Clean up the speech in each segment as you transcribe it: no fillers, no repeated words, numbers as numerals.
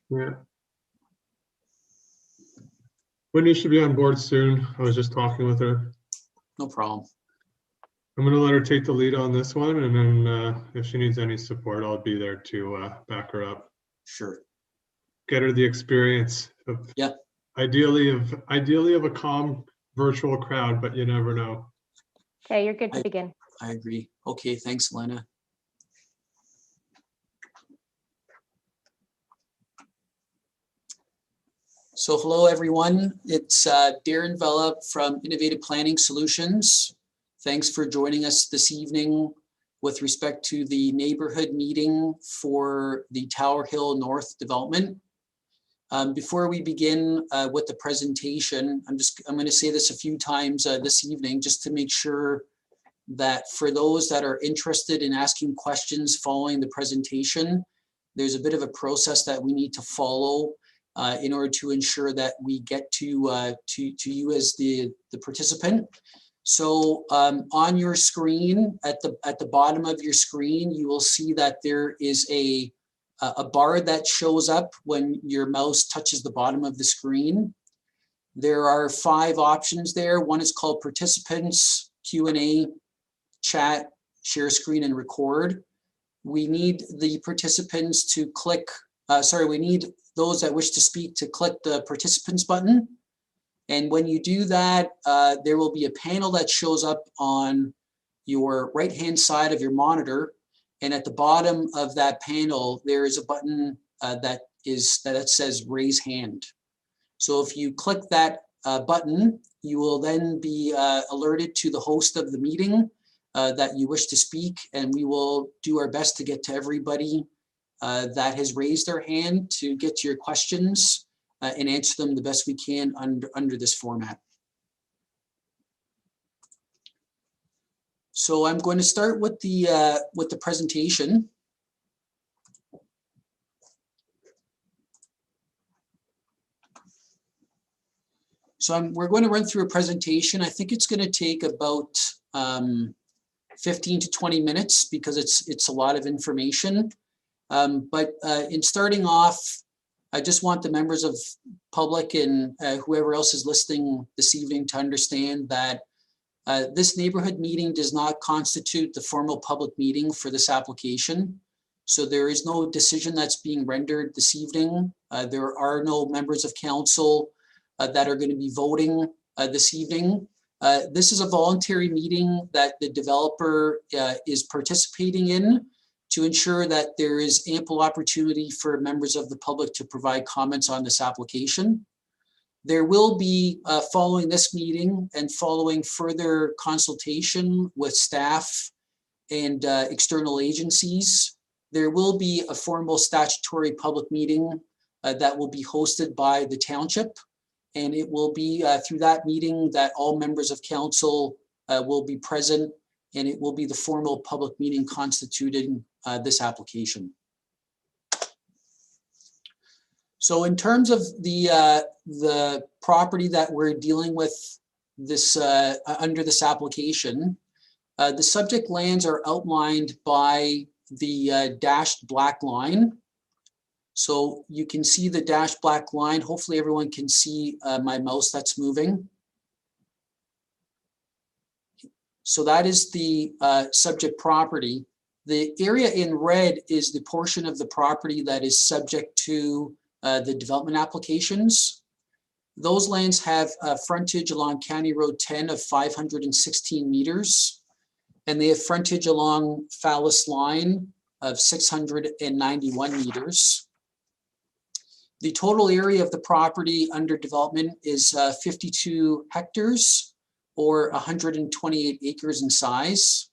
Yeah. Whitney should be on board soon. I was just talking with her. No problem. I'm going to let her take the lead on this one, and then if she needs any support, I'll be there to back her up. Sure. Get her the experience of ideally of a calm virtual crowd, but you never know. Okay, you're good to begin. I agree. Okay, thanks, Lena. So hello, everyone. It's Darren Vella from Innovative Planning Solutions. Thanks for joining us this evening with respect to the neighborhood meeting for the Towerhill North development. Before we begin with the presentation, I'm going to say this a few times this evening just to make sure that for those that are interested in asking questions following the presentation, there's a bit of a process that we need to follow in order to ensure that we get to you as the participant. So on your screen, at the bottom of your screen, you will see that there is a bar that shows up when your mouse touches the bottom of the screen. There are 5 options there. One is called Participants, Q&A, Chat, Share Screen, and Record. We need the participants to click, we need those that wish to speak to click the Participants button. And when you do that, there will be a panel that shows up on your right-hand side of your monitor. And at the bottom of that panel, there is a button that says Raise Hand. So if you click that button, you will then be alerted to the host of the meeting that you wish to speak, and we will do our best to get to everybody that has raised their hand to get to your questions and answer them the best we can under this format. So I'm going to start with the presentation. So we're going to run through a presentation. I think it's going to take about 15 to 20 minutes because it's a lot of information. But in starting off, I just want the members of public and whoever else is listening this evening to understand that this neighborhood meeting does not constitute the formal public meeting for this application. So there is no decision that's being rendered this evening. There are no members of council that are going to be voting this evening. This is a voluntary meeting that the developer is participating in to ensure that there is ample opportunity for members of the public to provide comments on this application. There will be, following this meeting and following further consultation with staff and external agencies, there will be a formal statutory public meeting that will be hosted by the township. And it will be through that meeting that all members of council will be present, and it will be the formal public meeting constituting this application. So in terms of the property that we're dealing with this under this application, the subject lands are outlined by the dashed black line. So you can see the dashed black line. Hopefully everyone can see my mouse that's moving. So that is the subject property. The area in red is the portion of the property that is subject to the development applications. Those lands have frontage along County Road 10 of 516 meters, and they have frontage along Phallus Line of 691 meters. The total area of the property under development is 52 hectares or 128 acres in size.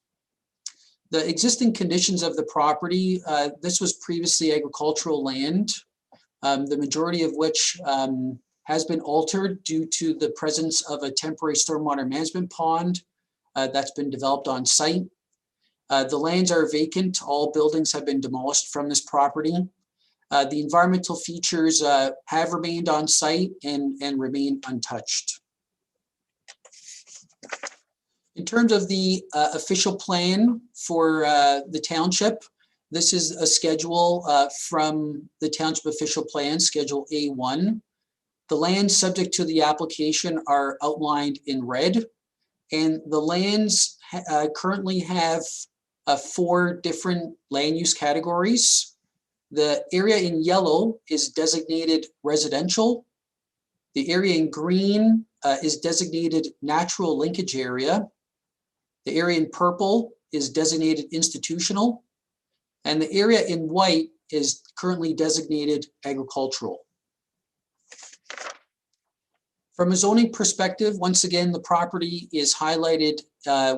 The existing conditions of the property, this was previously agricultural land, the majority of which has been altered due to the presence of a temporary stormwater management pond that's been developed on site. The lands are vacant. All buildings have been demolished from this property. The environmental features have remained on site and remain untouched. In terms of the official plan for the township, This is a schedule from the Township Official Plan, Schedule A1. The lands subject to the application are outlined in red, and the lands currently have 4 different land use categories. The area in yellow is designated residential. The area in green is designated natural linkage area. The area in purple is designated institutional. And the area in white is currently designated agricultural. From a zoning perspective, once again, the property is highlighted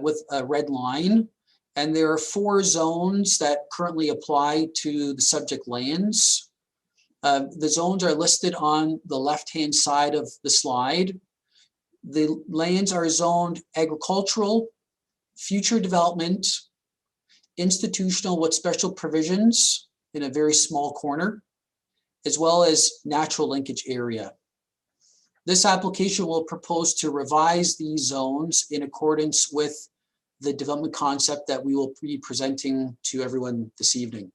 with a red line. And there are 4 zones that currently apply to the subject lands. The zones are listed on the left-hand side of the slide. The lands are zoned agricultural, future development, institutional with special provisions in a very small corner, as well as natural linkage area. This application will propose to revise these zones in accordance with the development concept that we will be presenting to everyone this evening.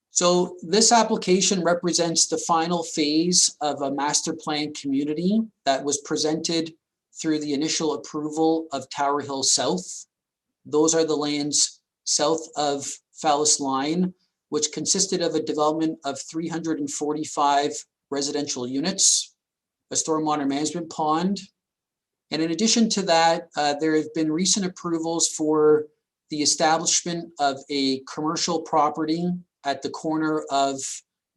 So this application represents the final phase of a master plan community that was presented through the initial approval of Towerhill South. Those are the lands south of Phallus Line, which consisted of a development of 345 residential units, a stormwater management pond. And in addition to that, there have been recent approvals for the establishment of a commercial property at the corner of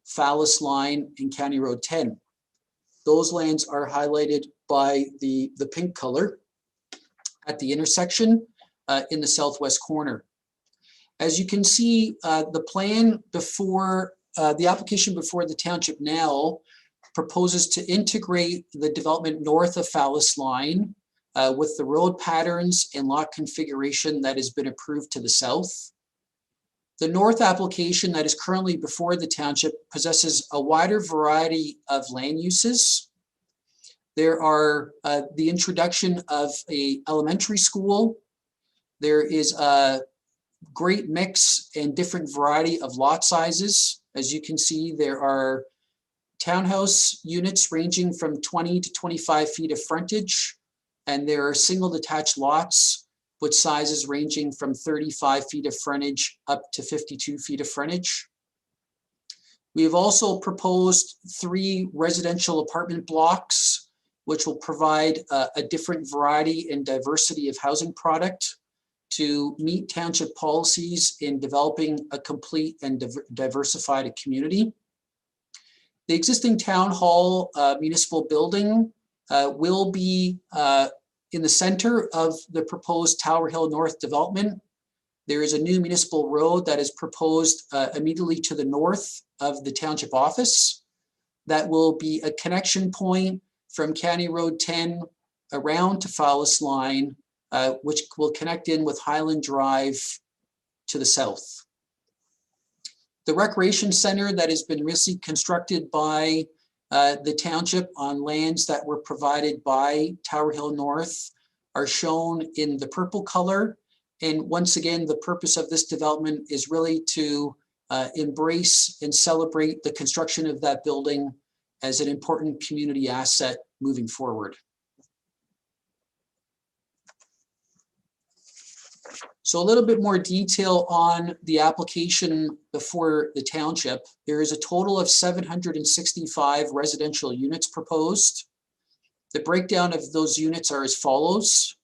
Phallus Line and County Road 10. Those lands are highlighted by the pink color at the intersection in the southwest corner. As you can see, the plan before, the application before the township now proposes to integrate the development north of Phallus Line with the road patterns and lot configuration that has been approved to the south. The north application that is currently before the township possesses a wider variety of land uses. There are the introduction of an elementary school. There is a great mix and different variety of lot sizes. As you can see, there are townhouse units ranging from 20 to 25 feet of frontage, and there are single detached lots with sizes ranging from 35 feet of frontage up to 52 feet of frontage. We have also proposed 3 residential apartment blocks, which will provide a different variety and diversity of housing product to meet township policies in developing a complete and diversified community. The existing town hall municipal building will be in the center of the proposed Towerhill North development. There is a new municipal road that is proposed immediately to the north of the township office. That will be a connection point from County Road 10 around to Phallus Line, which will connect in with Highland Drive to the south. The recreation center that has been recently constructed by the township on lands that were provided by Towerhill North are shown in the purple color. And once again, the purpose of this development is really to embrace and celebrate the construction of that building as an important community asset moving forward. So a little bit more detail on the application before the township. There is a total of 765 residential units proposed. The breakdown of those units are as follows.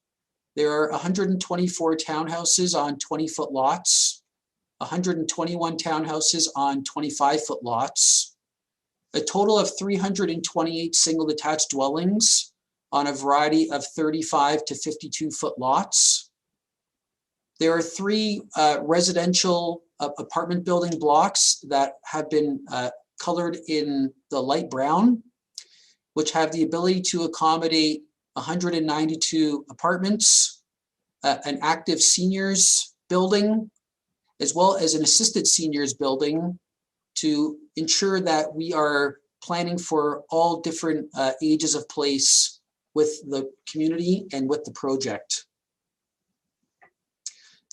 There are 124 townhouses on 20-foot lots, 121 townhouses on 25-foot lots, a total of 328 single detached dwellings on a variety of 35 to 52-foot lots. There are 3 residential apartment building blocks that have been colored in the light brown, which have the ability to accommodate 192 apartments, an active seniors building, as well as an assisted seniors building to ensure that we are planning for all different ages of place with the community and with the project.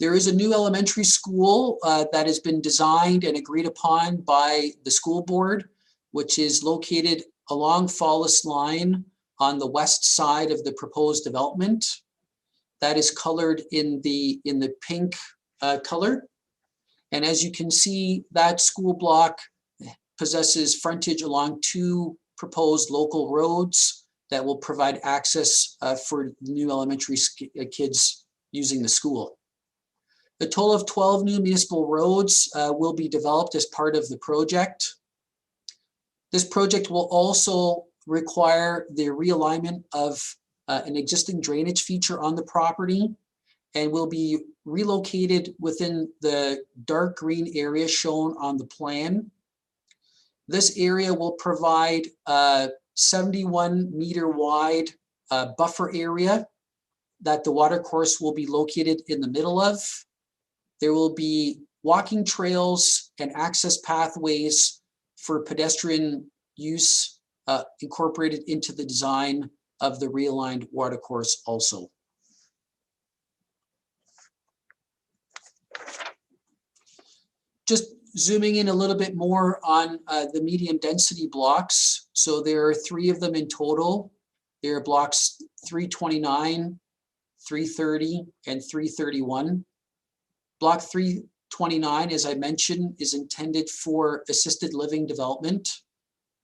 There is a new elementary school that has been designed and agreed upon by the school board, which is located along Fallis Line on the west side of the proposed development. That is colored in the pink color. And as you can see, that school block possesses frontage along 2 proposed local roads that will provide access for new elementary kids using the school. A total of 12 new municipal roads will be developed as part of the project. This project will also require the realignment of an existing drainage feature on the property and will be relocated within the dark green area shown on the plan. This area will provide a 71-meter wide buffer area that the watercourse will be located in the middle of. There will be walking trails and access pathways for pedestrian use incorporated into the design of the realigned watercourse also. Just zooming in a little bit more on the medium density blocks. So there are 3 of them in total. There are blocks 329, 330, and 331. Block 329, as I mentioned, is intended for assisted living development.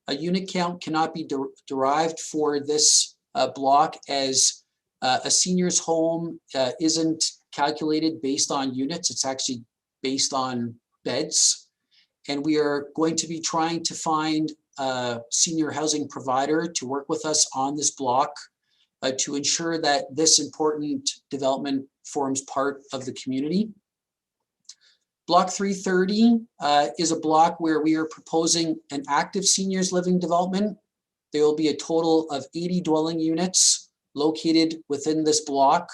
A unit count cannot be derived for this block as a senior's home isn't calculated based on units. It's actually based on beds. And we are going to be trying to find a senior housing provider to work with us on this block to ensure that this important development forms part of the community. Block 330 is a block where we are proposing an active seniors living development. There will be a total of 80 dwelling units located within this block.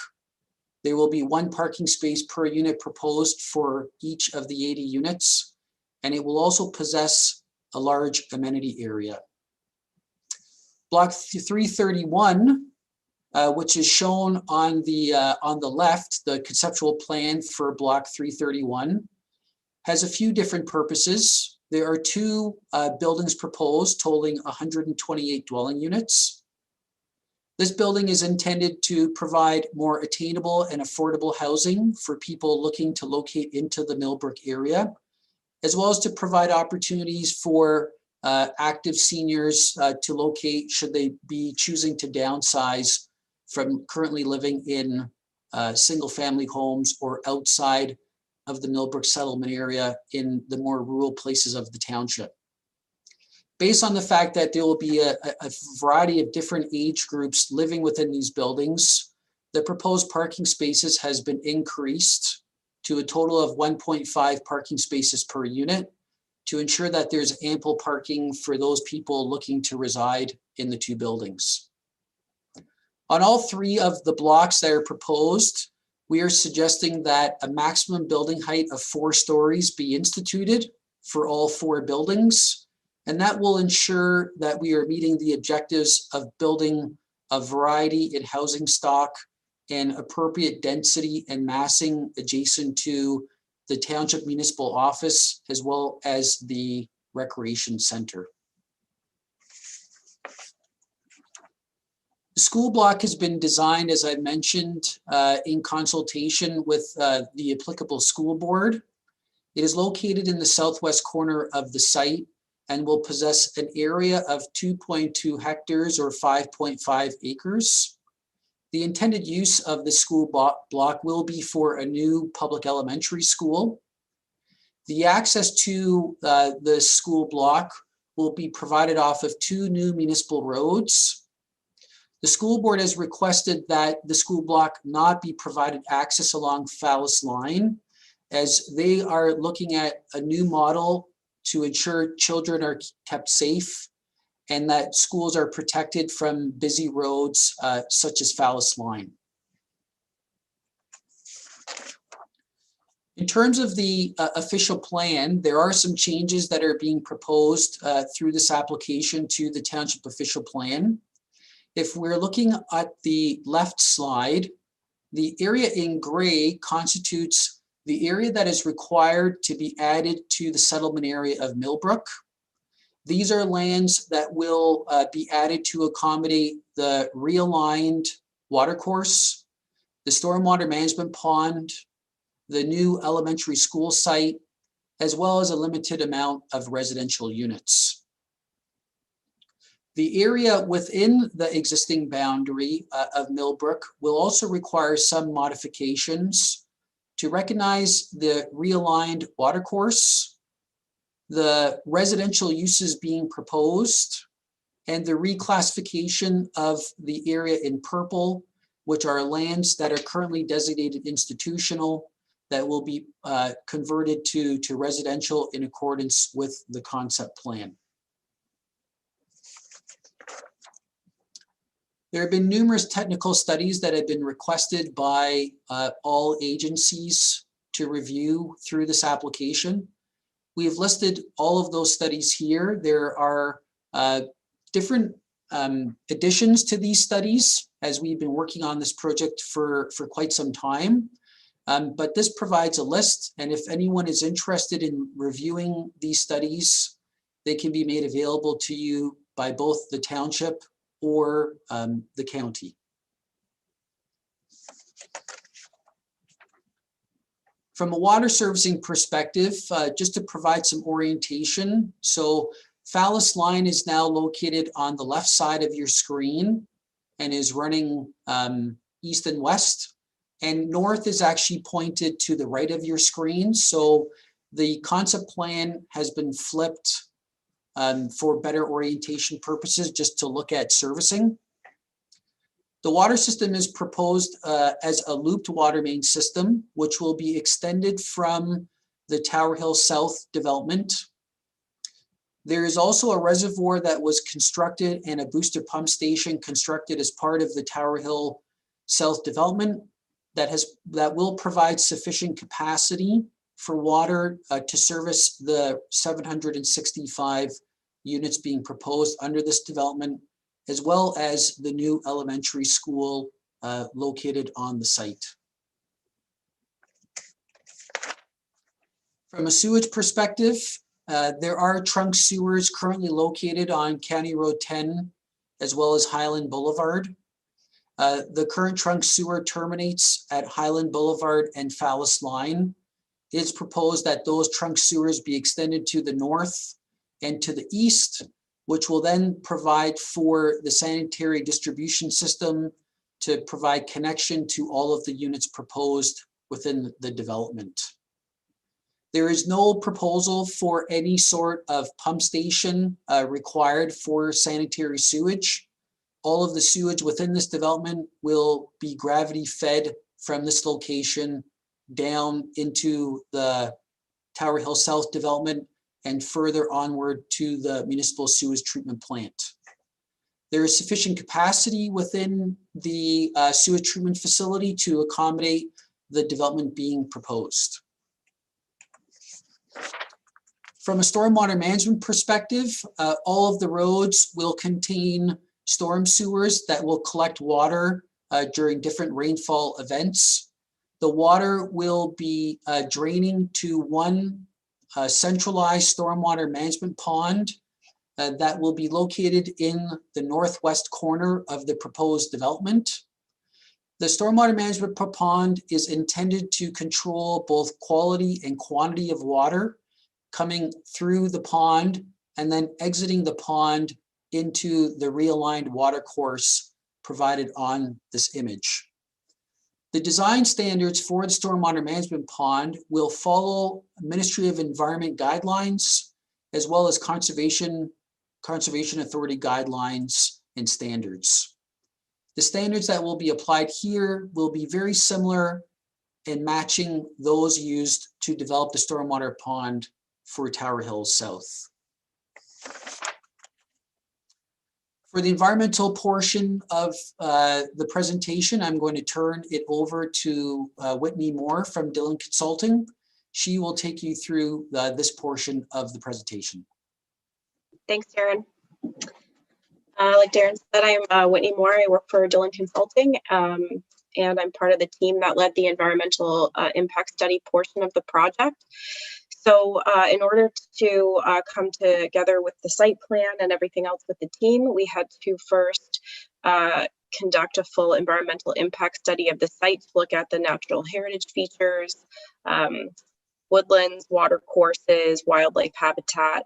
There will be 1 parking space per unit proposed for each of the 80 units, and it will also possess a large amenity area. Block 331, which is shown on the left, the conceptual plan for block 331, has a few different purposes. There are 2 buildings proposed totaling 128 dwelling units. This building is intended to provide more attainable and affordable housing for people looking to locate into the Millbrook area, as well as to provide opportunities for active seniors to locate should they be choosing to downsize from currently living in single-family homes or outside of the Millbrook settlement area in the more rural places of the township. Based on the fact that there will be a variety of different age groups living within these buildings, the proposed parking spaces has been increased to a total of 1.5 parking spaces per unit to ensure that there's ample parking for those people looking to reside in the 2 buildings. On all 3 of the blocks that are proposed, we are suggesting that a maximum building height of 4 stories be instituted for all 4 buildings. And that will ensure that we are meeting the objectives of building a variety in housing stock and appropriate density and massing adjacent to the township municipal office, as well as the recreation center. The school block has been designed, as I mentioned, in consultation with the applicable school board. It is located in the southwest corner of the site and will possess an area of 2.2 hectares or 5.5 acres. The intended use of the school block will be for a new public elementary school. The access to the school block will be provided off of 2 new municipal roads. The school board has requested that the school block not be provided access along Fallis Line, as they are looking at a new model to ensure children are kept safe and that schools are protected from busy roads such as Fallis Line. In terms of the official plan, there are some changes that are being proposed through this application to the township official plan. If we're looking at the left slide, The area in gray constitutes the area that is required to be added to the settlement area of Millbrook. These are lands that will be added to accommodate the realigned watercourse, the stormwater management pond, the new elementary school site, as well as a limited amount of residential units. The area within the existing boundary of Millbrook will also require some modifications to recognize the realigned watercourse, the residential uses being proposed, and the reclassification of the area in purple, which are lands that are currently designated institutional that will be converted to residential in accordance with the concept plan. There have been numerous technical studies that have been requested by all agencies to review through this application. We have listed all of those studies here. There are different additions to these studies as we've been working on this project for quite some time. But this provides a list, and if anyone is interested in reviewing these studies, they can be made available to you by both the township or the county. From a water servicing perspective, just to provide some orientation, so Phallus Line is now located on the left side of your screen and is running east and west, and north is actually pointed to the right of your screen. So the concept plan has been flipped for better orientation purposes, just to look at servicing. The water system is proposed as a looped water main system, which will be extended from the Towerhill South development. There is also a reservoir that was constructed and a booster pump station constructed as part of the Towerhill South development that will provide sufficient capacity for water to service the 765 units being proposed under this development, as well as the new elementary school located on the site. From a sewage perspective, there are trunk sewers currently located on County Road 10, as well as Highland Boulevard. The current trunk sewer terminates at Highland Boulevard and Phallus Line. It is proposed that those trunk sewers be extended to the north and to the east, which will then provide for the sanitary distribution system to provide connection to all of the units proposed within the development. There is no proposal for any sort of pump station required for sanitary sewage. All of the sewage within this development will be gravity fed from this location down into the Towerhill South development and further onward to the municipal sewage treatment plant. There is sufficient capacity within the sewage treatment facility to accommodate the development being proposed. From a stormwater management perspective, all of the roads will contain storm sewers that will collect water during different rainfall events. The water will be draining to one centralized stormwater management pond that will be located in the northwest corner of the proposed development. The stormwater management pond is intended to control both quality and quantity of water coming through the pond and then exiting the pond into the realigned water course provided on this image. The design standards for the stormwater management pond will follow Ministry of Environment guidelines, as well as Conservation Authority guidelines and standards. The standards that will be applied here will be very similar in matching those used to develop the stormwater pond for Towerhill South. For the environmental portion of the presentation, I'm going to turn it over to Whitney Moore from Dillon Consulting. She will take you through this portion of the presentation. Thanks, Darren. Like Darren said, I'm Whitney Moore. I work for Dillon Consulting. and I'm part of the team that led the environmental impact study portion of the project. So in order to come together with the site plan and everything else with the team, we had to first conduct a full environmental impact study of the site to look at the natural heritage features, woodlands, water courses, wildlife habitat.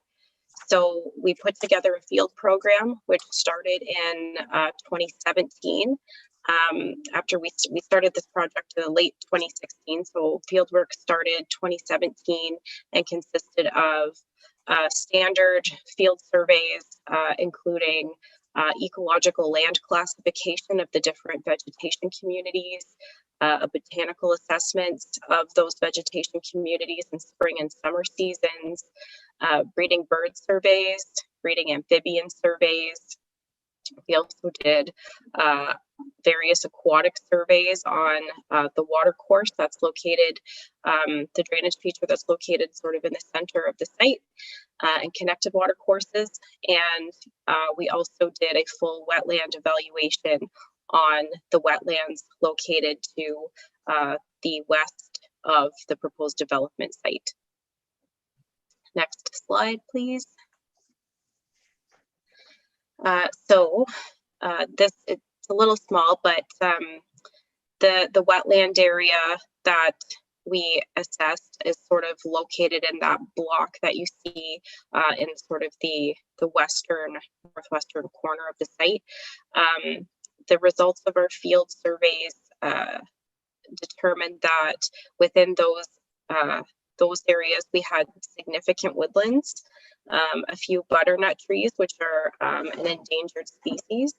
So we put together a field program, which started in 2017. After we started this project in late 2016, so fieldwork started 2017 and consisted of standard field surveys, including ecological land classification of the different vegetation communities, botanical assessments of those vegetation communities in spring and summer seasons, breeding bird surveys, breeding amphibian surveys. We also did various aquatic surveys on the water course that's located, the drainage feature that's located sort of in the center of the site, and connected water courses. And we also did a full wetland evaluation on the wetlands located to the west of the proposed development site. Next slide, please. It's a little small, but the wetland area that we assessed is sort of located in that block that you see in sort of the northwestern corner of the site. The results of our field surveys determined that within those areas we had significant woodlands, a few butternut trees, which are an endangered species.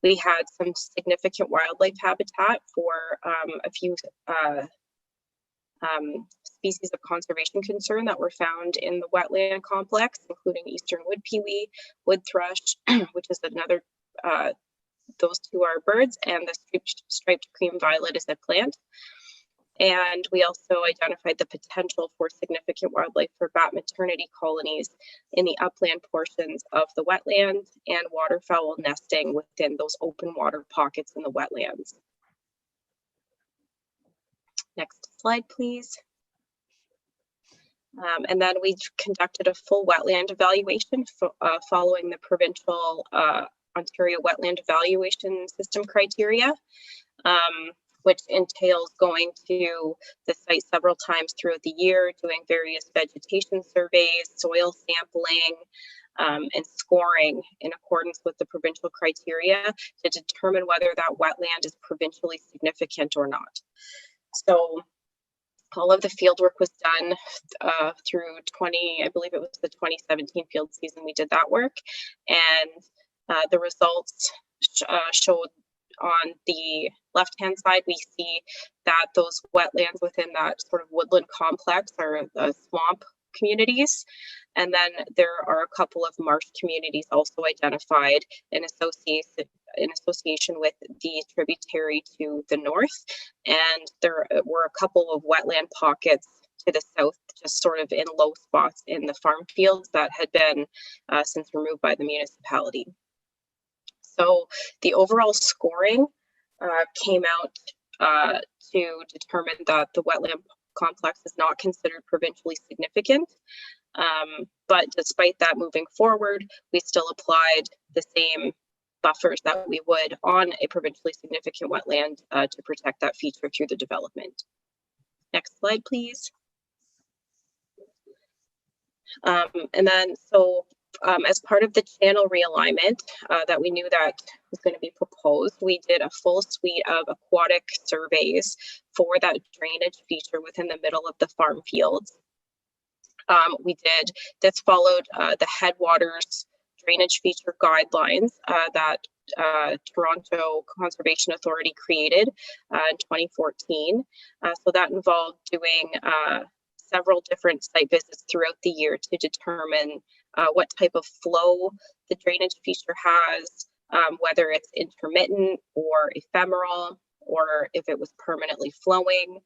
We had some significant wildlife habitat for a few species of conservation concern that were found in the wetland complex, including eastern wood pewee, wood thrush, which is another, those two are birds, and the striped cream violet is a plant. And we also identified the potential for significant wildlife for bat maternity colonies in the upland portions of the wetlands and waterfowl nesting within those open water pockets in the wetlands. Next slide, please. And then we conducted a full wetland evaluation following the provincial Ontario Wetland Evaluation System criteria, which entails going to the site several times throughout the year, doing various vegetation surveys, soil sampling, and scoring in accordance with the provincial criteria to determine whether that wetland is provincially significant or not. So all of the field work was done through I believe it was the 2017 field season we did that work. And the results showed on the left-hand side, we see that those wetlands within that sort of woodland complex are swamp communities. And then there are a couple of marsh communities also identified in association with the tributary to the north. And there were a couple of wetland pockets to the south, just sort of in low spots in the farm fields that had been since removed by the municipality. So the overall scoring came out to determine that the wetland complex is not considered provincially significant. But despite that, moving forward, we still applied the same buffers that we would on a provincially significant wetland to protect that feature through the development. Next slide, please. And then, as part of the channel realignment that we knew that was going to be proposed, we did a full suite of aquatic surveys for that drainage feature within the middle of the farm fields. This followed the Headwaters drainage feature guidelines that Toronto Conservation Authority created in 2014. So that involved doing several different site visits throughout the year to determine what type of flow the drainage feature has, whether it's intermittent or ephemeral, or if it was permanently flowing,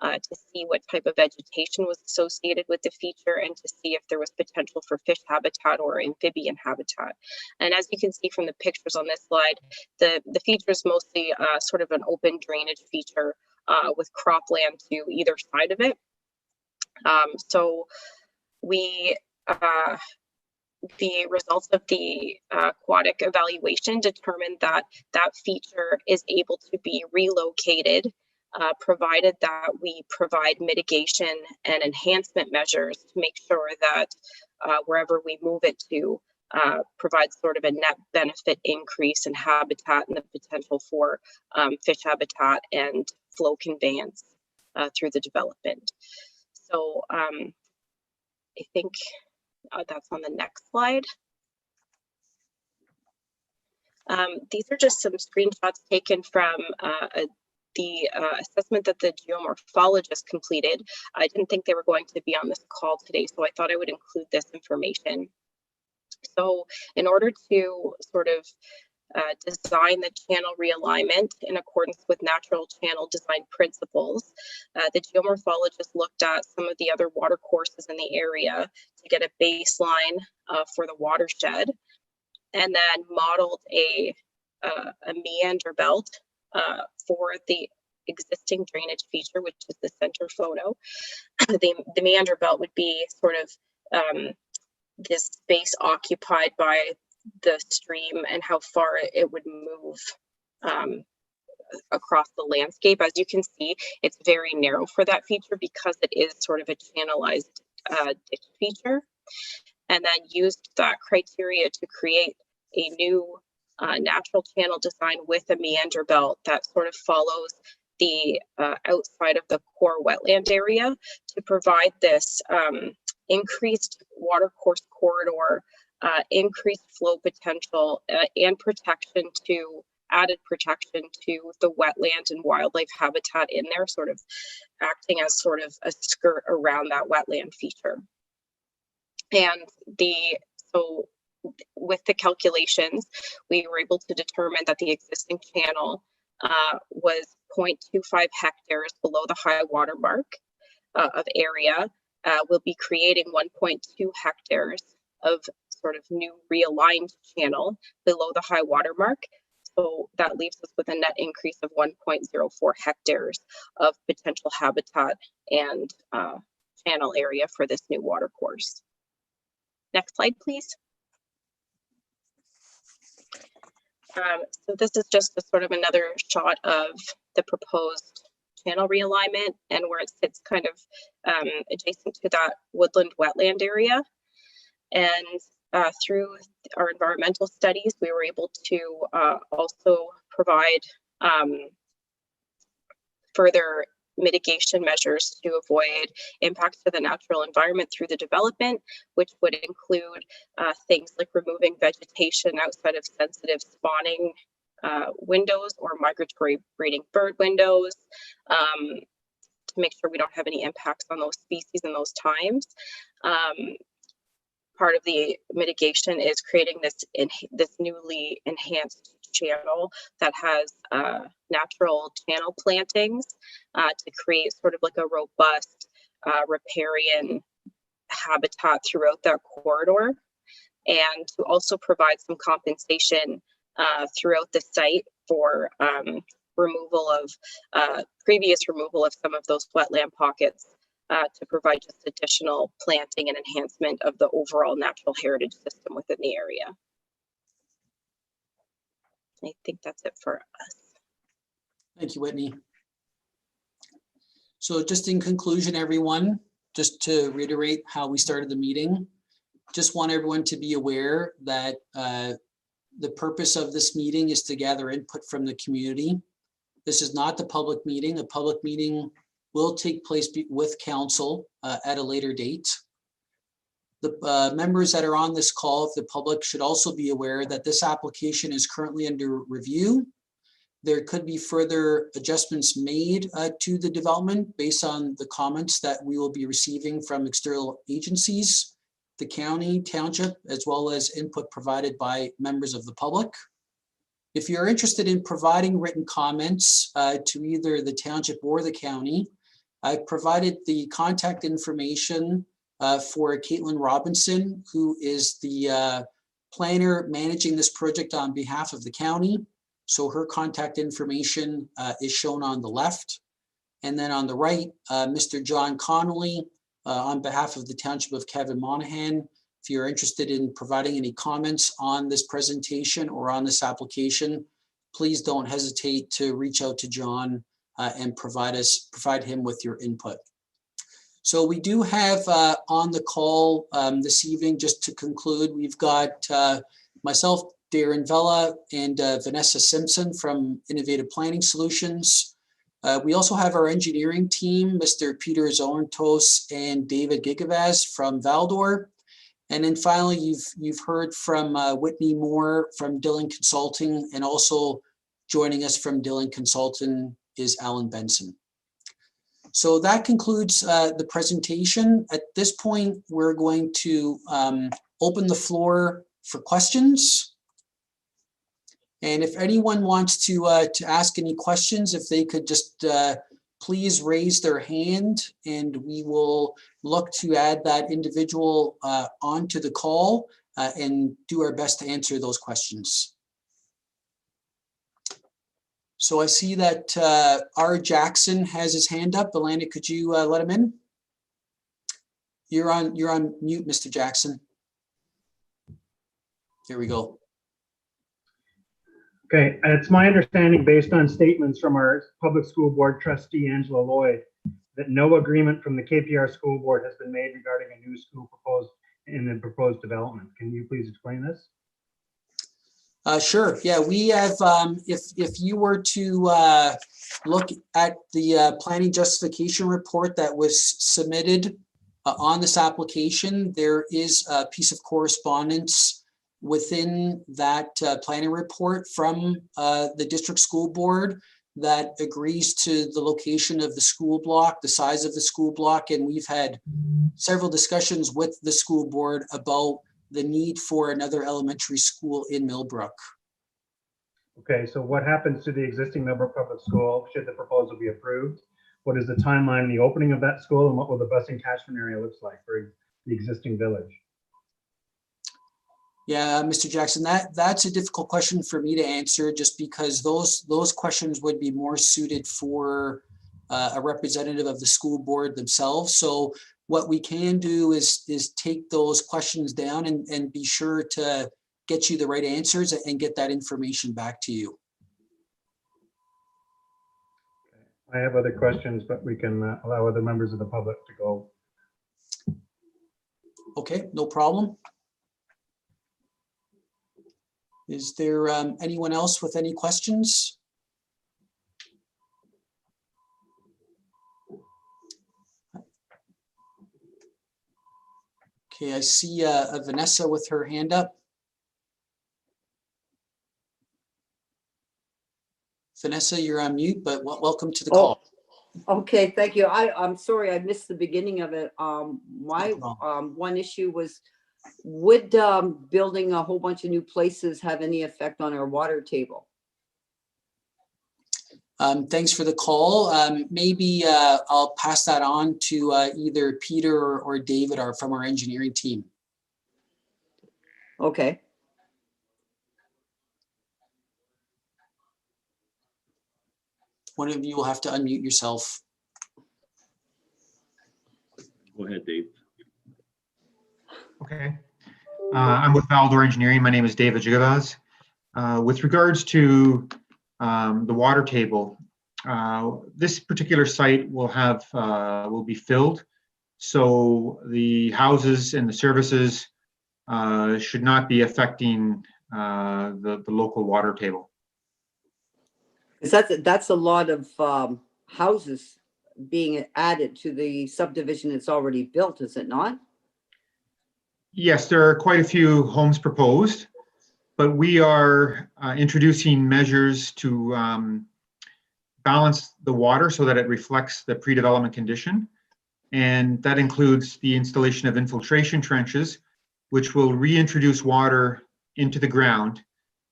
to see what type of vegetation was associated with the feature, and to see if there was potential for fish habitat or amphibian habitat. And as you can see from the pictures on this slide, the feature is mostly sort of an open drainage feature with cropland to either side of it. So we the results of the aquatic evaluation determined that that feature is able to be relocated, provided that we provide mitigation and enhancement measures to make sure that wherever we move it to provides sort of a net benefit increase in habitat and the potential for fish habitat and flow conveyance through the development. So I think that's on the next slide. These are just some screenshots taken from the assessment that the geomorphologist completed. I didn't think they were going to be on this call today, so I thought I would include this information. So in order to sort of design the channel realignment in accordance with natural channel design principles, the geomorphologist looked at some of the other water courses in the area to get a baseline for the watershed, and then modeled a meander belt for the existing drainage feature, which is the center photo. The meander belt would be sort of this space occupied by the stream and how far it would move across the landscape. As you can see, it's very narrow for that feature because it is sort of a channelized ditch feature, and then used that criteria to create a new natural channel design with a meander belt that sort of follows the outside of the core wetland area to provide this increased water course corridor, increased flow potential, and protection to added protection to the wetland and wildlife habitat in there, sort of acting as sort of a skirt around that wetland feature. And so with the calculations, we were able to determine that the existing channel was 0.25 hectares below the high water mark of area. We'll be creating 1.2 hectares of sort of new realigned channel below the high water mark. So that leaves us with a net increase of 1.04 hectares of potential habitat and channel area for this new water course. Next slide, please. So this is just a sort of another shot of the proposed channel realignment and where it sits kind of adjacent to that woodland wetland area. And through our environmental studies, we were able to also provide further mitigation measures to avoid impacts to the natural environment through the development, which would include things like removing vegetation outside of sensitive spawning windows or migratory breeding bird windows, to make sure we don't have any impacts on those species in those times. Part of the mitigation is creating this newly enhanced channel that has natural channel plantings to create sort of like a robust riparian habitat throughout that corridor, and to also provide some compensation throughout the site for removal of previous removal of some of those wetland pockets to provide just additional planting and enhancement of the overall natural heritage system within the area. I think that's it for us. Thank you, Whitney. So just in conclusion, everyone, just to reiterate how we started the meeting, just want everyone to be aware that the purpose of this meeting is to gather input from the community. This is not the public meeting. A public meeting will take place with council at a later date. The members that are on this call, if the public, should also be aware that this application is currently under review. There could be further adjustments made to the development based on the comments that we will be receiving from external agencies, the county, township, as well as input provided by members of the public. If you're interested in providing written comments to either the township or the county, I've provided the contact information for Caitlin Robinson, who is the planner managing this project on behalf of the county. So her contact information is shown on the left. And then on the right, Mr. John Connolly, on behalf of the Township of Kevin Monahan. If you're interested in providing any comments on this presentation or on this application, please don't hesitate to reach out to John and provide him with your input. So we do have on the call this evening, just to conclude, we've got myself, Darren Vella, and Vanessa Simpson from Innovative Planning Solutions. We also have our engineering team, Mr. Peter Zorantos and David Gigavaz from Valdor. And then finally, you've heard from Whitney Moore from Dillon Consulting, and also joining us from Dillon Consulting is Alan Benson. So that concludes the presentation. At this point, we're going to open the floor for questions. And if anyone wants to ask any questions, if they could just please raise their hand, and we will look to add that individual onto the call and do our best to answer those questions. So I see that R. Jackson has his hand up. Alana, could you let him in? You're on mute, Mr. Jackson. Here we go. Okay, it's my understanding, based on statements from our public school board trustee, Angela Lloyd, that no agreement from the KPR school board has been made regarding a new school proposed in the proposed development. Can you please explain this? Sure. Yeah, we have, if you were to look at the planning justification report that was submitted on this application, there is a piece of correspondence within that planning report from the district school board that agrees to the location of the school block, the size of the school block, and we've had several discussions with the school board about the need for another elementary school in Millbrook. Okay, so what happens to the existing Millbrook Public School should the proposal be approved? What is the timeline in the opening of that school, and what will the busing catchment area looks like for the existing village? Yeah, Mr. Jackson, that's a difficult question for me to answer, just because those questions would be more suited for a representative of the school board themselves. So what we can do is take those questions down and be sure to get you the right answers and get that information back to you. I have other questions, but we can allow other members of the public to go. Okay, no problem. Is there anyone else with any questions? Okay, I see Vanessa with her hand up. Vanessa, you're on mute, but welcome to the call. Okay, thank you. I'm sorry I missed the beginning of it. My one issue was, would building a whole bunch of new places have any effect on our water table? Thanks for the call. Maybe I'll pass that on to either Peter or David from our engineering team. Okay. One of you will have to unmute yourself. Go ahead, Dave. Okay. I'm with Valdor Engineering. My name is David Gigavaz. With regards to the water table, this particular site will be filled. So the houses and the services should not be affecting the local water table. That's a lot of houses being added to the subdivision that's already built, is it not? Yes, there are quite a few homes proposed, but we are introducing measures to balance the water so that it reflects the pre-development condition. And that includes the installation of infiltration trenches, which will reintroduce water into the ground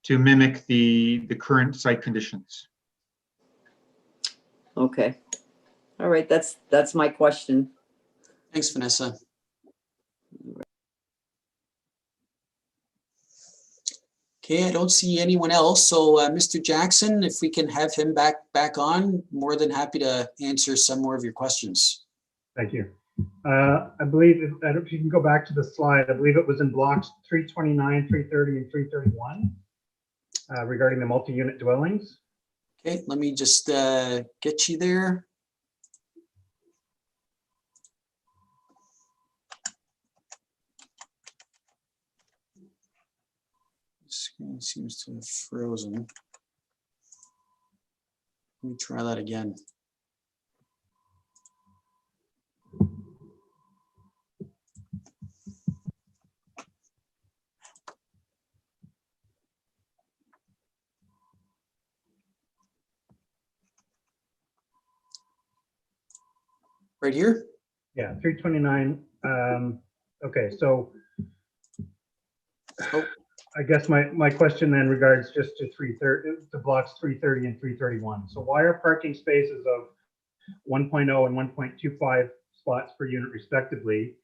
to mimic the current site conditions. Okay. All right, that's my question. Thanks, Vanessa. Okay, I don't see anyone else. So Mr. Jackson, if we can have him back on, more than happy to answer some more of your questions. Thank you. I believe, I don't know if you can go back to the slide, I believe it was in blocks 329, 330, and 331 regarding the multi-unit dwellings. Okay, let me just get you there. Screen seems to have frozen. Let me try that again. Right here? Yeah, 329. Okay, so Oh. I guess my question then regards just to 330, to blocks 330 and 331. So why are parking spaces of 1.0 and 1.25 spots per unit respectively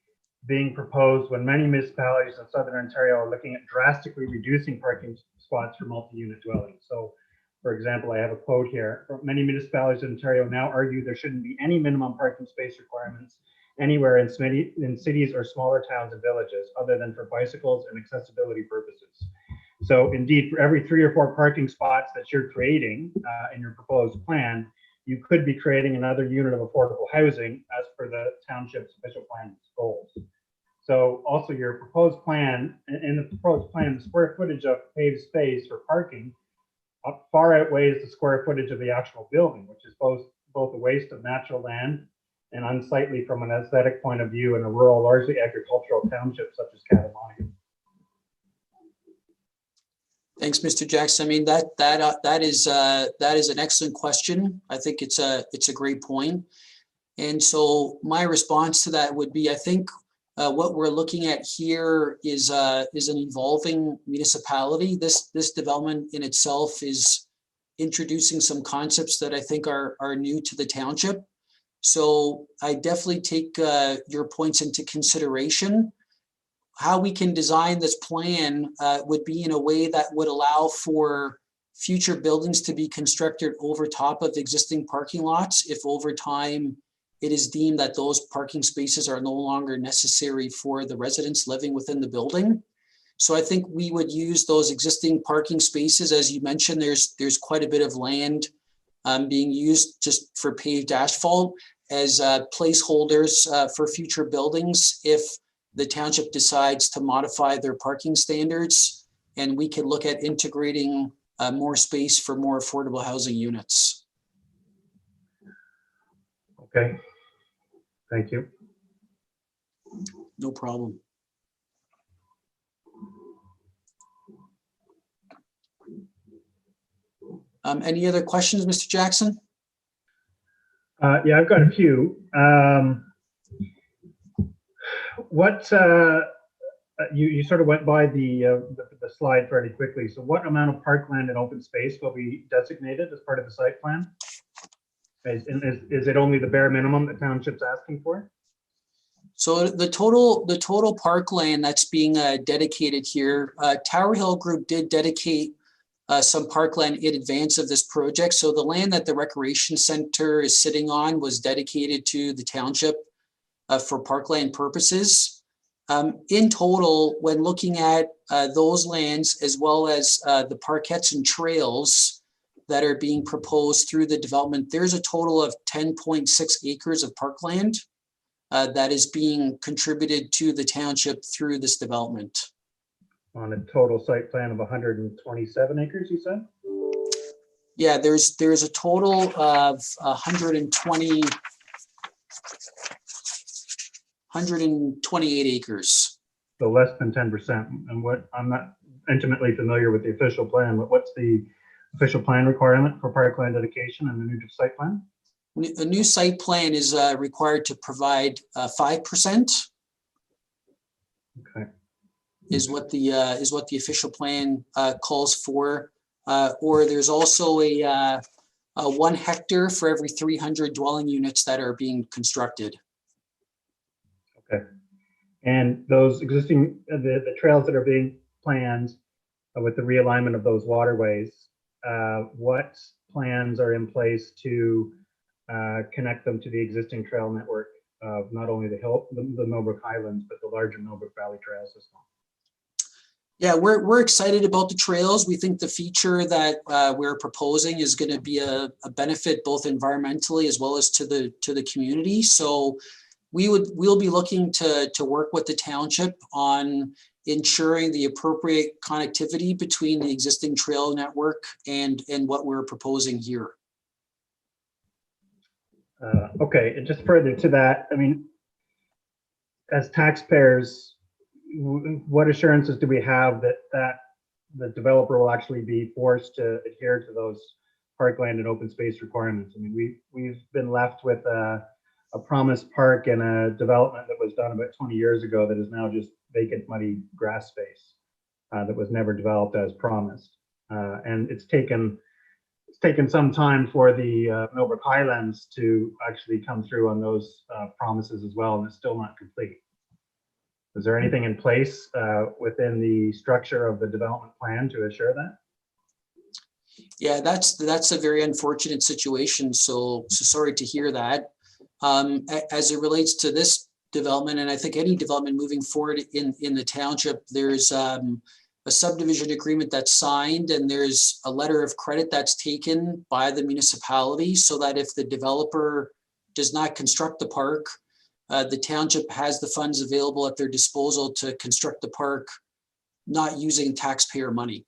being proposed when many municipalities in Southern Ontario are looking at drastically reducing parking spots for multi-unit dwellings? So for example, I have a quote here. Many municipalities in Ontario now argue there shouldn't be any minimum parking space requirements anywhere in cities or smaller towns and villages other than for bicycles and accessibility purposes. So indeed, for every 3 or 4 parking spots that you're creating in your proposed plan, you could be creating another unit of affordable housing as per the township's official plan goals. So also your proposed plan, in the proposed plan, the square footage of paved space for parking far outweighs the square footage of the actual building, which is both a waste of natural land and unsightly from an aesthetic point of view in a rural, largely agricultural township such as Katamani. Thanks, Mr. Jackson. I mean, that is an excellent question. I think it's a great point. And so my response to that would be, I think what we're looking at here is an evolving municipality. This development in itself is introducing some concepts that I think are new to the township. So I definitely take your points into consideration. How we can design this plan would be in a way that would allow for future buildings to be constructed over top of existing parking lots if over time it is deemed that those parking spaces are no longer necessary for the residents living within the building. So I think we would use those existing parking spaces. As you mentioned, there's quite a bit of land being used just for paved asphalt as placeholders for future buildings if the township decides to modify their parking standards, and we can look at integrating more space for more affordable housing units. Okay, thank you. No problem. Any other questions, Mr. Jackson? Yeah, I've got a few. You sort of went by the slide fairly quickly. So what amount of parkland and open space will be designated as part of the site plan? Is it only the bare minimum the township's asking for? So the total parkland that's being dedicated here, Towerhill Group did dedicate some parkland in advance of this project. So the land that the recreation center is sitting on was dedicated to the township for parkland purposes. In total, when looking at those lands as well as the parkettes and trails that are being proposed through the development, there's a total of 10.6 acres of parkland that is being contributed to the township through this development. On a total site plan of 127 acres, you said? Yeah, there's a total of 128 acres. So less than 10%. And what, I'm not intimately familiar with the official plan, but what's the official plan requirement for parkland dedication and the new site plan? A new site plan is required to provide 5%. Okay. is what the official plan calls for. Or there's also a 1 hectare for every 300 dwelling units that are being constructed. Okay. And those existing, the trails that are being planned with the realignment of those waterways, what plans are in place to connect them to the existing trail network of not only the Millbrook Highlands, but the larger Millbrook Valley Trail system? Yeah, we're excited about the trails. We think the feature that we're proposing is going to be a benefit both environmentally as well as to the community. So we'll be looking to work with the township on ensuring the appropriate connectivity between the existing trail network and what we're proposing here. Okay, and just further to that, I mean, as taxpayers, what assurances do we have that the developer will actually be forced to adhere to those parkland and open space requirements? I mean, we've been left with a promised park and a development that was done about 20 years ago that is now just vacant, muddy grass space that was never developed as promised. And it's taken some time for the Millbrook Highlands to actually come through on those promises as well, and it's still not complete. Is there anything in place within the structure of the development plan to assure that? Yeah, that's a very unfortunate situation. So sorry to hear that. As it relates to this development, and I think any development moving forward in the township, there's a subdivision agreement that's signed, and there's a letter of credit that's taken by the municipality so that if the developer does not construct the park, the township has the funds available at their disposal to construct the park, not using taxpayer money.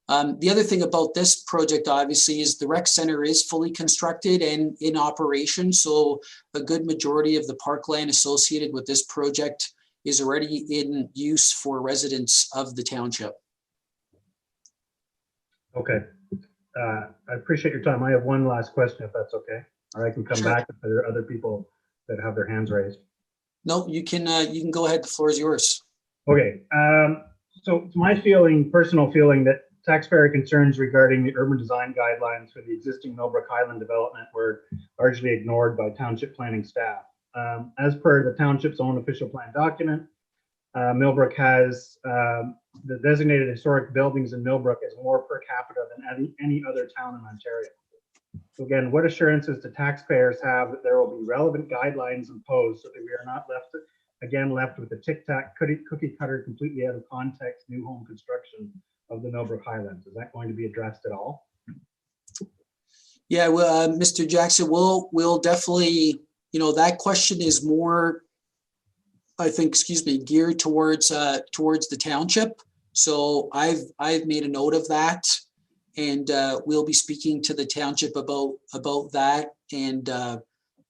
The other thing about this project, obviously, is the rec center is fully constructed and in operation. So a good majority of the parkland associated with this project is already in use for residents of the township. Okay. I appreciate your time. I have one last question, if that's okay. Or I can come back if there are other people that have their hands raised. No, you can go ahead. The floor is yours. Okay. So it's my personal feeling that taxpayer concerns regarding the urban design guidelines for the existing Millbrook Highland development were largely ignored by township planning staff. As per the township's own official plan document, Millbrook has the designated historic buildings in Millbrook is more per capita than any other town in Ontario. So again, what assurances do taxpayers have that there will be relevant guidelines imposed so that we are not left with the tic-tac cookie cutter, completely out of context new home construction of the Millbrook Highlands? Is that going to be addressed at all? Yeah, well, Mr. Jackson, we'll definitely, that question is more, I think, geared towards the township. So I've made a note of that, and we'll be speaking to the township about that and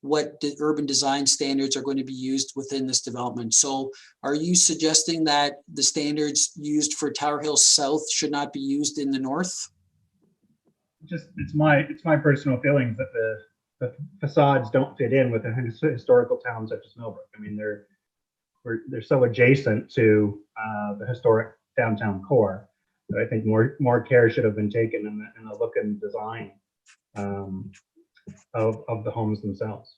what the urban design standards are going to be used within this development. So are you suggesting that the standards used for Towerhill South should not be used in the north? It's my personal feelings that the facades don't fit in with a historical town such as Millbrook. I mean, they're so adjacent to the historic downtown core that I think more care should have been taken in the look and design of the homes themselves.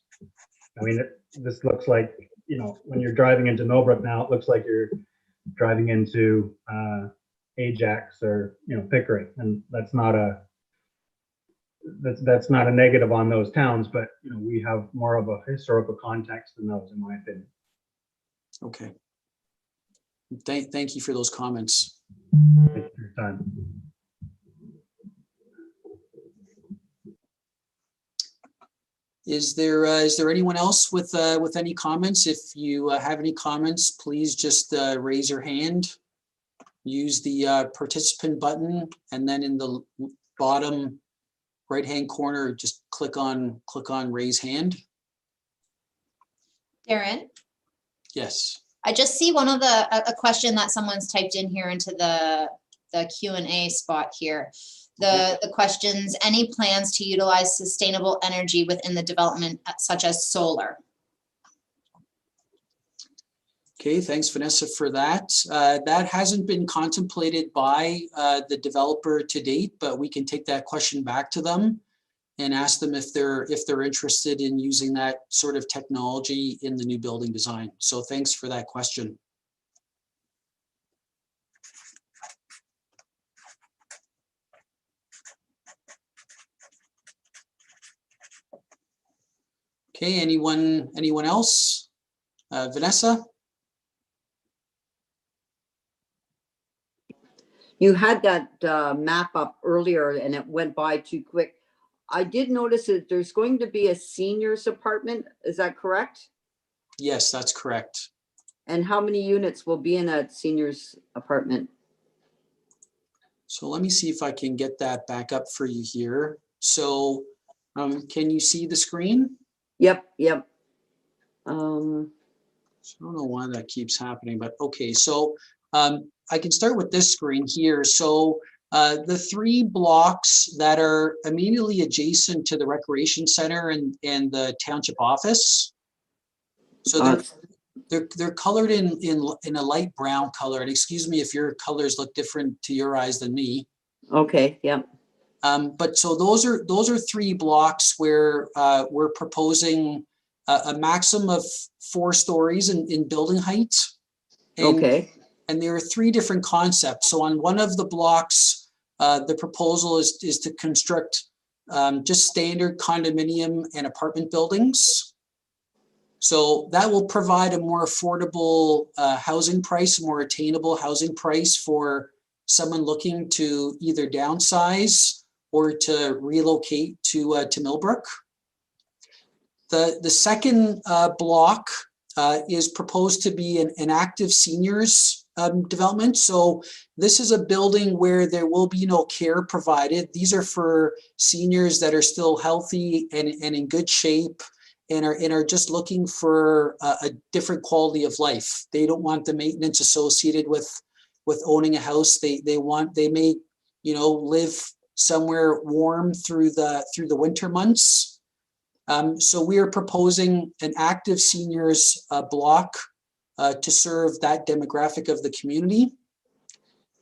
I mean, this looks like, when you're driving into Millbrook now, it looks like you're driving into Ajax or Pickering, and that's not a negative on those towns, but we have more of a historical context than those, in my opinion. Okay. Thank you for those comments. Thank you for your time. Is there anyone else with any comments? If you have any comments, please just raise your hand. Use the participant button, and then in the bottom right-hand corner, just click on raise hand. Darren? Yes. I just see one of a question that someone's typed in here into the Q&A spot here. The questions, any plans to utilize sustainable energy within the development, such as solar? Okay, thanks Vanessa for that. That hasn't been contemplated by the developer to date, but we can take that question back to them and ask them if they're interested in using that sort of technology in the new building design. So thanks for that question. Okay, anyone else? Vanessa? You had that map up earlier and it went by too quick. I did notice that there's going to be a seniors apartment. Is that correct? Yes, that's correct. And how many units will be in that seniors apartment? So let me see if I can get that back up for you here. So can you see the screen? Yep. So I don't know why that keeps happening, but okay. So I can start with this screen here. So the 3 blocks that are immediately adjacent to the recreation center and the township office. So they're colored in a light brown color. And excuse me if your colors look different to your eyes than me. Okay, yeah. But so those are 3 blocks where we're proposing a maximum of 4 stories in building height. And, Okay. And there are 3 different concepts. So on one of the blocks, the proposal is to construct just standard condominium and apartment buildings. So that will provide a more affordable housing price, more attainable housing price for someone looking to either downsize or to relocate to Millbrook. The second block is proposed to be an active seniors development. So this is a building where there will be no care provided. These are for seniors that are still healthy and in good shape and are just looking for a different quality of life. They don't want the maintenance associated with owning a house. They may, live somewhere warm through the winter months. So we are proposing an active seniors block to serve that demographic of the community.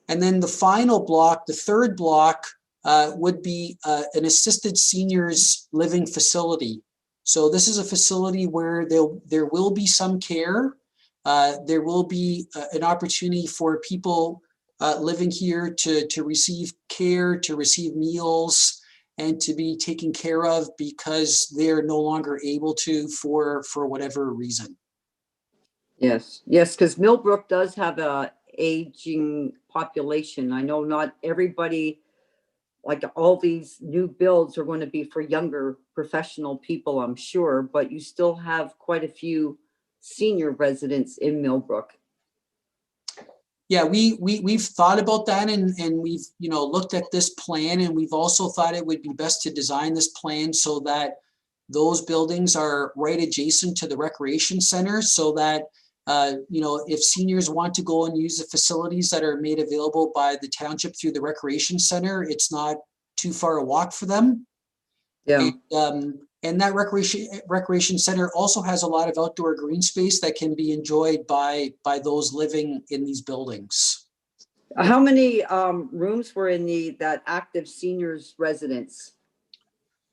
And then the final block, the third block, would be an assisted seniors living facility. So this is a facility where there will be some care. There will be an opportunity for people living here to receive care, to receive meals, and to be taken care of because they're no longer able to for whatever reason. Yes, because Millbrook does have a aging population. I know not everybody, like all these new builds are going to be for younger professional people, I'm sure, but you still have quite a few senior residents in Millbrook. Yeah, we've thought about that and we've looked at this plan, and we've also thought it would be best to design this plan so that those buildings are right adjacent to the recreation center, so that if seniors want to go and use the facilities that are made available by the township through the recreation center, it's not too far a walk for them. Yeah. And that recreation center also has a lot of outdoor green space that can be enjoyed by those living in these buildings. How many rooms were in that active seniors residence?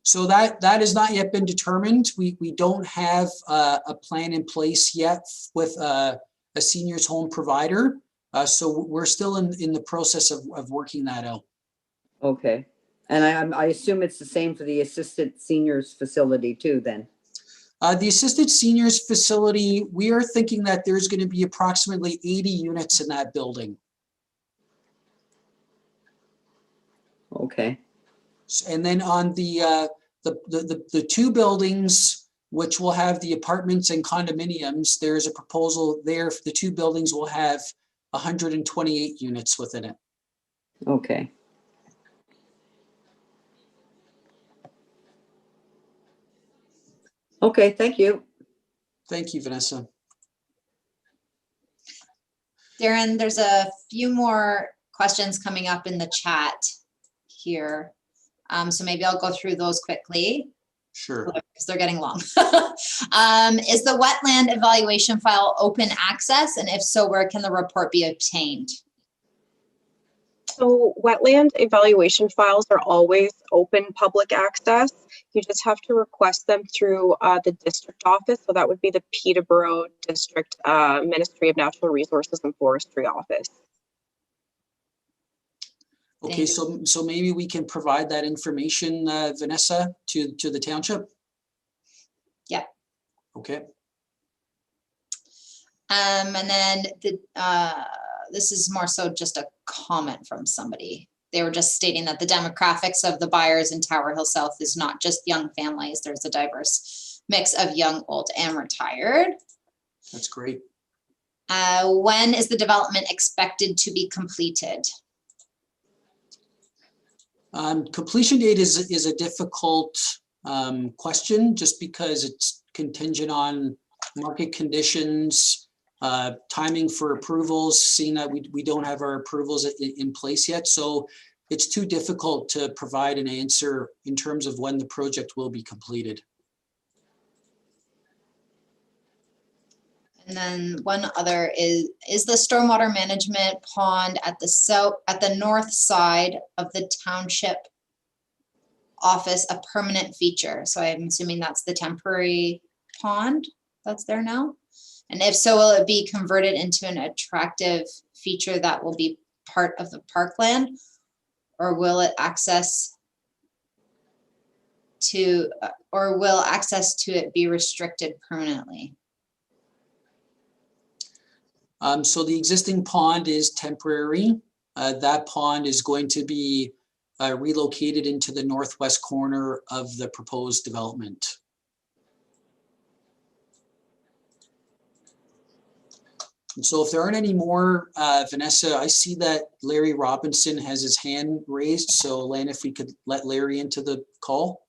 So that has not yet been determined. We don't have a plan in place yet with a seniors home provider. So we're still in the process of working that out. Okay. And I assume it's the same for the assisted seniors facility too, then? The assisted seniors facility, we are thinking that there's going to be approximately 80 units in that building. Okay. And then on the 2 buildings, which will have the apartments and condominiums, there's a proposal there. The 2 buildings will have 128 units within it. Okay. Okay, thank you. Thank you, Vanessa. Darren, there's a few more questions coming up in the chat here. So maybe I'll go through those quickly. Sure. Because they're getting long. Is the wetland evaluation file open access? And if so, where can the report be obtained? So wetland evaluation files are always open public access. You just have to request them through the district office. So that would be the Peterborough District Ministry of Natural Resources and Forestry office. Okay, so maybe we can provide that information, Vanessa, to the township? Yeah. Okay. And then this is more so just a comment from somebody. They were just stating that the demographics of the buyers in Towerhill South is not just young families. There's a diverse mix of young, old, and retired. That's great. When is the development expected to be completed? Completion date is a difficult question, just because it's contingent on market conditions, timing for approvals, seeing that we don't have our approvals in place yet. So it's too difficult to provide an answer in terms of when the project will be completed. And then one other is the stormwater management pond at the north side of the township office a permanent feature? So I'm assuming that's the temporary pond that's there now. And if so, will it be converted into an attractive feature that will be part of the parkland, or will access to it be restricted permanently? So the existing pond is temporary. That pond is going to be relocated into the northwest corner of the proposed development. And so if there aren't any more, Vanessa, I see that Larry Robinson has his hand raised. So Elaine, if we could let Larry into the call.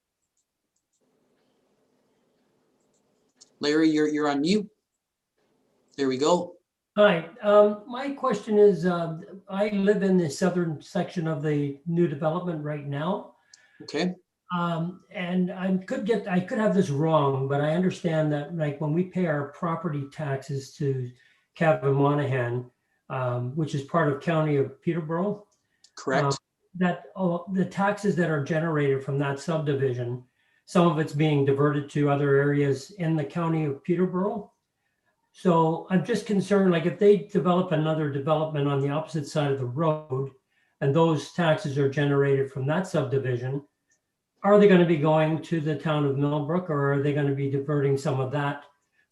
Larry, you're on mute. There we go. Hi, my question is, I live in the southern section of the new development right now. Okay. And I could have this wrong, but I understand that, like, when we pay our property taxes to Kevin Monahan, which is part of County of Peterborough. Correct. That the taxes that are generated from that subdivision, some of it's being diverted to other areas in the County of Peterborough. So I'm just concerned, like, if they develop another development on the opposite side of the road and those taxes are generated from that subdivision, are they going to be going to the town of Millbrook, or are they going to be diverting some of that,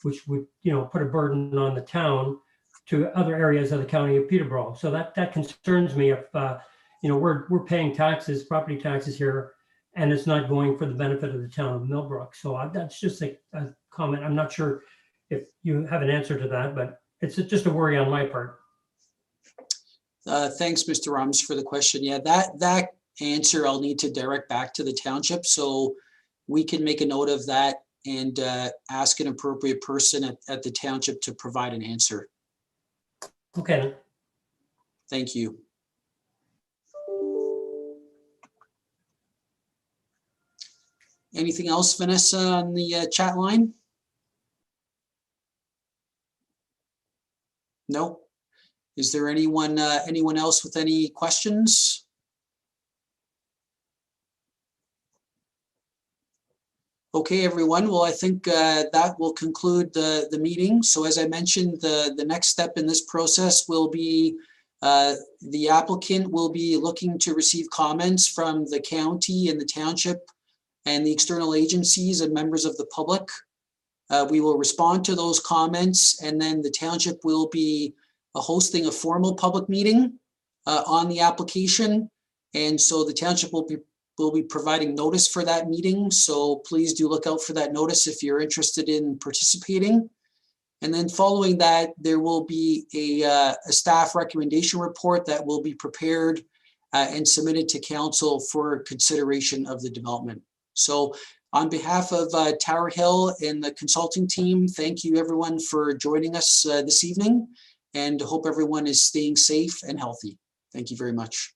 which would, put a burden on the town, to other areas of the County of Peterborough? So that concerns me if, we're paying taxes, property taxes here, and it's not going for the benefit of the town of Millbrook. So that's just a comment. I'm not sure if you have an answer to that, but it's just a worry on my part. Thanks, Mr. Rams, for the question. Yeah, that answer I'll need to direct back to the township, so we can make a note of that and ask an appropriate person at the township to provide an answer. Okay. Thank you. Anything else, Vanessa, on the chat line? No. Is there anyone else with any questions? Okay, everyone. Well, I think that will conclude the meeting. So as I mentioned, the next step in this process will be the applicant will be looking to receive comments from the county and the township and the external agencies and members of the public. We will respond to those comments, and then the township will be hosting a formal public meeting on the application. And so the township will be providing notice for that meeting. So please do look out for that notice if you're interested in participating. And then following that, there will be a staff recommendation report that will be prepared and submitted to council for consideration of the development. So on behalf of Towerhill and the consulting team, thank you everyone for joining us this evening, and hope everyone is staying safe and healthy. Thank you very much.